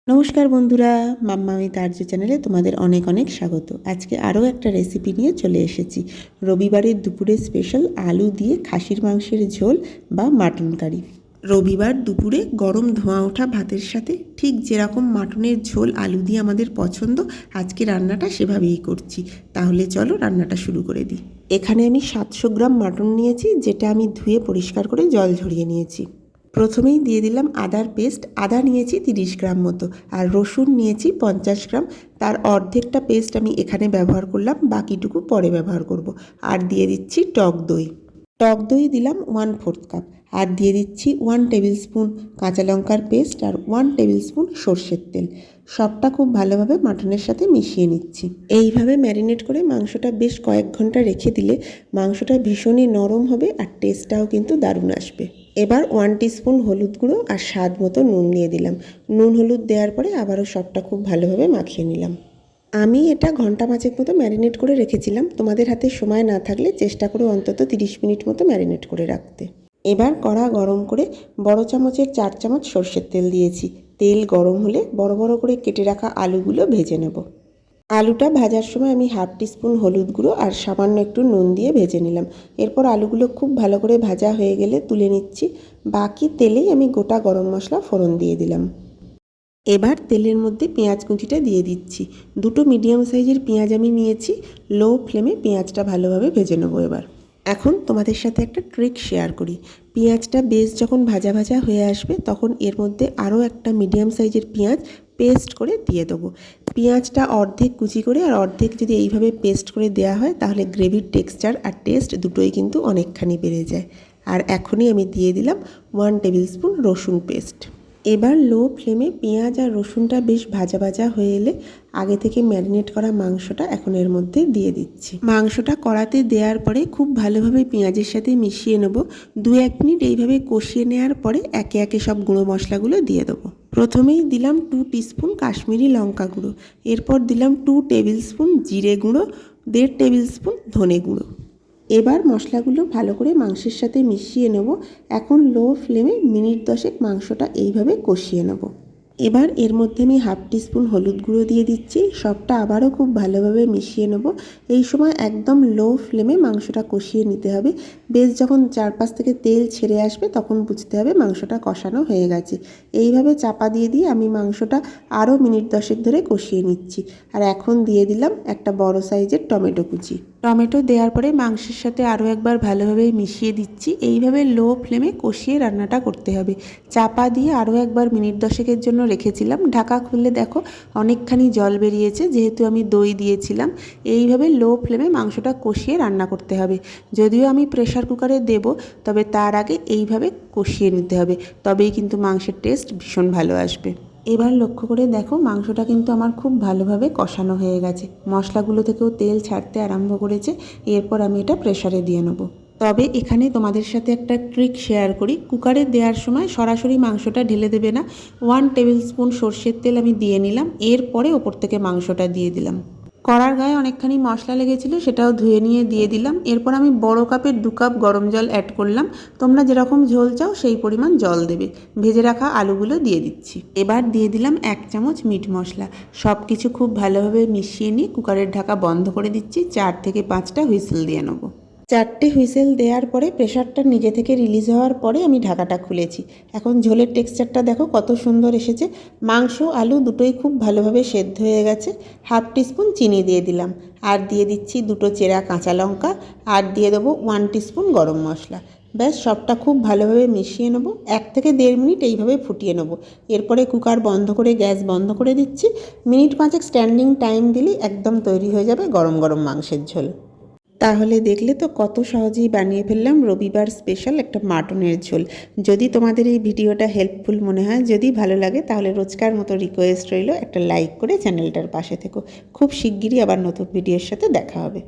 নমস্কার বন্ধুরা, মাম্মামি তার্য চ্যানেলে তোমাদের অনেক অনেক স্বাগত। আজকে আরও একটা রেসিপি নিয়ে চলে এসেছি। রবিবারের দুপুরে স্পেশাল আলু দিয়ে খাসির মাংসের ঝোল বা মাটন কারি। রবিবার দুপুরে গরম ধোঁয়া ওঠা ভাতের সাথে ঠিক যেরকম মাটনের ঝোল আলু দিয়ে আমাদের পছন্দ, আজকে রান্নাটা সেভাবেই করছি। তাহলে চলো রান্নাটা শুরু করে দিই। এখানে আমি 700 গ্রাম মাটন নিয়েছি, যেটা আমি ধুয়ে পরিষ্কার করে জল ঝরিয়ে নিয়েছি। প্রথমেই দিয়ে দিলাম আদার পেস্ট। আদা নিয়েছি 30 গ্রাম মতো, আর রসুন নিয়েছি 50 গ্রাম। তার অর্ধেকটা পেস্ট আমি এখানে ব্যবহার করলাম, বাকিটুকু পরে ব্যবহার করব। আর দিয়ে দিচ্ছি টক দই। টক দই দিলাম 1/4 কাপ। আর দিয়ে দিচ্ছি 1 টেবিল স্পুন কাঁচা লঙ্কার পেস্ট আর 1 টেবিল স্পুন সর্ষের তেল। সবটা খুব ভালোভাবে মাটনের সাথে মিশিয়ে নিচ্ছি। এইভাবে ম্যারিনেট করে মাংসটা বেশ কয়েক ঘন্টা রেখে দিলে মাংসটা ভীষণই নরম হবে আর টেস্টটাও কিন্তু দারুণ আসবে। এবার 1 টিস্পুন হলুদ গুঁড়ো আর স্বাদ মতো নুন দিয়ে দিলাম। নুন হলুদ দেওয়ার পরে আবারও সবটা খুব ভালোভাবে মাখিয়ে নিলাম। আমি এটা ঘন্টা 5 মতো ম্যারিনেট করে রেখেছিলাম। তোমাদের হাতে সময় না থাকলে চেষ্টা করো অন্তত 30 মিনিট মতো ম্যারিনেট করে রাখতে। এবার কড়া গরম করে বড় চামচের 4 চামচ সর্ষের তেল দিয়েছি। তেল গরম হলে বড় বড় করে কেটে রাখা আলুগুলো ভেজে নেব। আলুটা ভাজার সময় আমি 1/2 টিস্পুন হলুদ গুঁড়ো আর সামান্য একটু নুন দিয়ে ভেজে নিলাম। এরপর আলুগুলো খুব ভালো করে ভাজা হয়ে গেলে তুলে নিচ্ছি। বাকি তেলেই আমি গোটা গরম মশলা ফোড়ন দিয়ে দিলাম। এবার তেলের মধ্যে পেঁয়াজ কুচিটা দিয়ে দিচ্ছি। 2টো মিডিয়াম সাইজের পেঁয়াজ আমি নিয়েছি। লো ফ্লেমে পেঁয়াজটা ভালোভাবে ভেজে নেব। এবার এখন তোমাদের সাথে একটা ট্রিক শেয়ার করি। পেঁয়াজটা বেশ যখন ভাজা ভাজা হয়ে আসবে, তখন এর মধ্যে আরও একটা মিডিয়াম সাইজের পেঁয়াজ পেস্ট করে দিয়ে দেবো। পেঁয়াজটা অর্ধেক কুচি করে আর অর্ধেক যদি এইভাবে পেস্ট করে দেওয়া হয়, তাহলে গ্রেভির টেক্সচার আর টেস্ট দুটোই কিন্তু অনেকখানি বেড়ে যায়। আর এখনই আমি দিয়ে দিলাম 1 টেবিল স্পুন রসুন পেস্ট। এবার লো ফ্লেমে পেঁয়াজ আর রসুনটা বেশ ভাজা ভাজা হয়ে এলে আগে থেকে ম্যারিনেট করা মাংসটা এখন এর মধ্যে দিয়ে দিচ্ছি। মাংসটা কড়াতে দেওয়ার পরে খুব ভালোভাবে পেঁয়াজের সাথে মিশিয়ে নেব। 2-1 মিনিট এইভাবে কষিয়ে নেওয়ার পরে একে একে সব গুঁড়ো মশলাগুলো দিয়ে দেবো। প্রথমেই দিলাম 2 টিস্পুন কাশ্মীরি লঙ্কা গুঁড়ো। এরপর দিলাম 2 টেবিল স্পুন জিরে গুঁড়ো, 1.5 টেবিল স্পুন ধনে গুঁড়ো। এবার মশলাগুলো ভালো করে মাংসের সাথে মিশিয়ে নেব। এখন লো ফ্লেমে মিনিট 10 মাংসটা এইভাবে কষিয়ে নেব। এবার এর মধ্যে আমি 1/2 টিস্পুন হলুদ গুঁড়ো দিয়ে দিচ্ছি। সবটা আবারও খুব ভালোভাবে মিশিয়ে নেব। এই সময় একদম লো ফ্লেমে মাংসটা কষিয়ে নিতে হবে। বেশ যখন চারপাশ থেকে তেল ছেড়ে আসবে, তখন বুঝতে হবে মাংসটা কষানো হয়ে গেছে। এইভাবে চাপা দিয়ে দিয়ে আমি মাংসটা আরও মিনিট 10 ধরে কষিয়ে নিচ্ছি। আর এখন দিয়ে দিলাম একটা বড় সাইজের টমেটো কুচি। টমেটো দেওয়ার পরে মাংসের সাথে আরও একবার ভালোভাবে মিশিয়ে দিচ্ছি। এইভাবে লো ফ্লেমে কষিয়ে রান্নাটা করতে হবে। চাপা দিয়ে আরও একবার মিনিট 10 জন্য রেখেছিলাম। ঢাকা খুললে দেখো অনেকখানি জল বেরিয়েছে, যেহেতু আমি দই দিয়েছিলাম। এইভাবে লো ফ্লেমে মাংসটা কষিয়ে রান্না করতে হবে। যদিও আমি প্রেশার কুকারে দেব, তবে তার আগে এইভাবে কষিয়ে নিতে হবে, তবেই কিন্তু মাংসের টেস্ট ভীষণ ভালো আসবে। এবার লক্ষ্য করে দেখো মাংসটা কিন্তু আমার খুব ভালোভাবে কষানো হয়ে গেছে। মশলাগুলো থেকেও তেল ছাড়তে আরম্ভ করেছে। এরপর আমি এটা প্রেসারে দিয়ে নেব। তবে এখানে তোমাদের সাথে একটা ট্রিক শেয়ার করি। কুকারে দেওয়ার সময় সরাসরি মাংসটা ঢেলে দেবে না। 1 টেবিল স্পুন সর্ষের তেল আমি দিয়ে নিলাম, এরপরে ওপর থেকে মাংসটা দিয়ে দিলাম। কড়ার গায়ে অনেকখানি মশলা লেগেছিল, সেটাও ধুয়ে নিয়ে দিয়ে দিলাম। এরপর আমি বড় কাপের 2 কাপ গরম জল অ্যাড করলাম। তোমরা যেরকম ঝোল চাও সেই পরিমাণ জল দেবে। ভেজে রাখা আলুগুলো দিয়ে দিচ্ছি। এবার দিয়ে দিলাম 1 চামচ মিট মশলা। সব কিছু খুব ভালোভাবে মিশিয়ে নিয়ে কুকারের ঢাকা বন্ধ করে দিচ্ছি। 4 থেকে 5টা হুইসেল দিয়ে নেব। 4টে হুইসেল দেওয়ার পরে প্রেশারটা নিজে থেকে রিলিজ হওয়ার পরে আমি ঢাকাটা খুলেছি। এখন ঝোলের টেক্সচারটা দেখো কত সুন্দর এসেছে। মাংস আলু দুটোই খুব ভালোভাবে সেদ্ধ হয়ে গেছে। 1/2 টিস্পুন চিনি দিয়ে দিলাম। আর দিয়ে দিচ্ছি 2টো চেরা কাঁচা লঙ্কা। আর দিয়ে দেবো 1 টিস্পুন গরম মশলা। ব্যাস সবটা খুব ভালোভাবে মিশিয়ে নেব। 1 থেকে 1.5 মিনিট এইভাবে ফুটিয়ে নেব। এরপরে কুকার বন্ধ করে গ্যাস বন্ধ করে দিচ্ছি। মিনিট 5 স্ট্যান্ডিং টাইম দিলেই একদম তৈরি হয়ে যাবে গরম গরম মাংসের ঝোল। তাহলে দেখলে তো কত সহজেই বানিয়ে ফেললাম রবিবার স্পেশাল একটা মাটনের ঝোল। যদি তোমাদের এই ভিডিওটা হেল্পফুল মনে হয়, যদি ভালো লাগে, তাহলে রোজকার মতো রিকোয়েস্ট রইল একটা লাইক করে চ্যানেলটার পাশে থেকো। খুব শিগগিরই আবার নতুন ভিডিওর সাথে দেখা হবে।